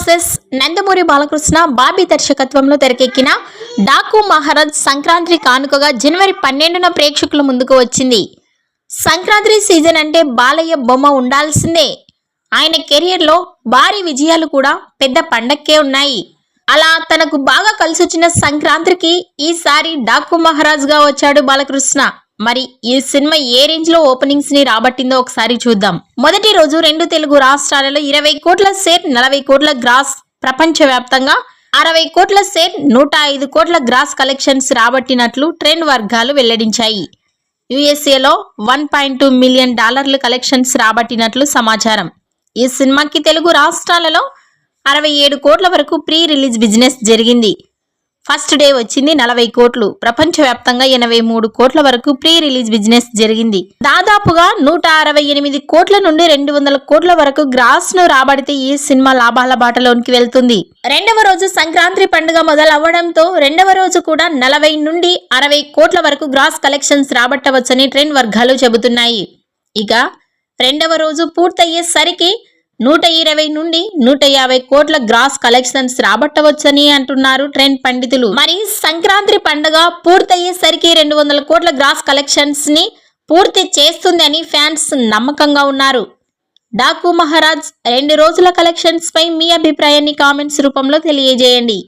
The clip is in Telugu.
వర్సెస్ నందమూరి బాలకృష్ణ బాబీ దర్శకత్వంలో తెరకెక్కిన డాకు మహారాజ్ సంక్రాంతి కానుకగా జనవరి 12న ప్రేక్షకుల ముందుకు వచ్చింది. సంక్రాంతి సీజన్ అంటే బాలయ్య బొమ్మ ఉండాల్సిందే. ఆయన కెరియర్లో భారీ విజయాలు కూడా పెద్ద పండక్కే ఉన్నాయి. అలా తనకు బాగా కలిసొచ్చిన సంక్రాంతికి ఈసారి డాకు మహారాజ్గా వచ్చాడు బాలకృష్ణ. మరి ఈ సినిమా ఏ రేంజ్ లో ఓపెనింగ్స్ ని రాబట్టిందో ఒకసారి చూద్దాం. మొదటి రోజు 2 తెలుగు రాష్ట్రాలలో 20 కోట్ల షేర్, 40 కోట్ల గ్రాస్, ప్రపంచవ్యాప్తంగా 60 కోట్ల షేర్, 105 కోట్ల గ్రాస్ కలెక్షన్స్ రాబట్టినట్లు ట్రెండ్ వర్గాలు వెల్లడించాయి. యుఎస్ఏలో $1.2 మిలియన్ కలెక్షన్స్ రాబట్టినట్లు సమాచారం. ఈ సినిమాకి తెలుగు రాష్ట్రాలలో 67 కోట్ల వరకు ప్రీ రిలీజ్ బిజినెస్ జరిగింది. ఫస్ట్ డే వచ్చింది 40 కోట్లు. ప్రపంచవ్యాప్తంగా 83 కోట్ల వరకు ప్రీ రిలీజ్ బిజినెస్ జరిగింది. దాదాపుగా 168 కోట్ల నుండి 200 కోట్ల వరకు గ్రాస్ ను రాబడితే ఈ సినిమా లాభాల బాటలోనికి వెళ్తుంది. రెండవ రోజు సంక్రాంతి పండుగ మొదలవ్వడంతో రెండవ రోజు కూడా 40 నుండి 60 కోట్ల వరకు గ్రాస్ కలెక్షన్స్ రాబట్టవచ్చని ట్రెండ్ వర్గాలు చెబుతున్నాయి. ఇక రెండవ రోజు పూర్తయ్యేసరికి 120 నుండి 150 కోట్ల గ్రాస్ కలెక్షన్స్ రాబట్టవచ్చని అంటున్నారు ట్రెండ్ పండితులు. మరి సంక్రాంతి పండుగ పూర్తయ్యేసరికి 200 కోట్ల గ్రాస్ కలెక్షన్స్ ని పూర్తి చేస్తుంది అని ఫ్యాన్స్ నమ్మకంగా ఉన్నారు. డాకు మహారాజ్ 2 రోజుల కలెక్షన్స్ పై మీ అభిప్రాయాన్ని కామెంట్స్ రూపంలో తెలియజేయండి.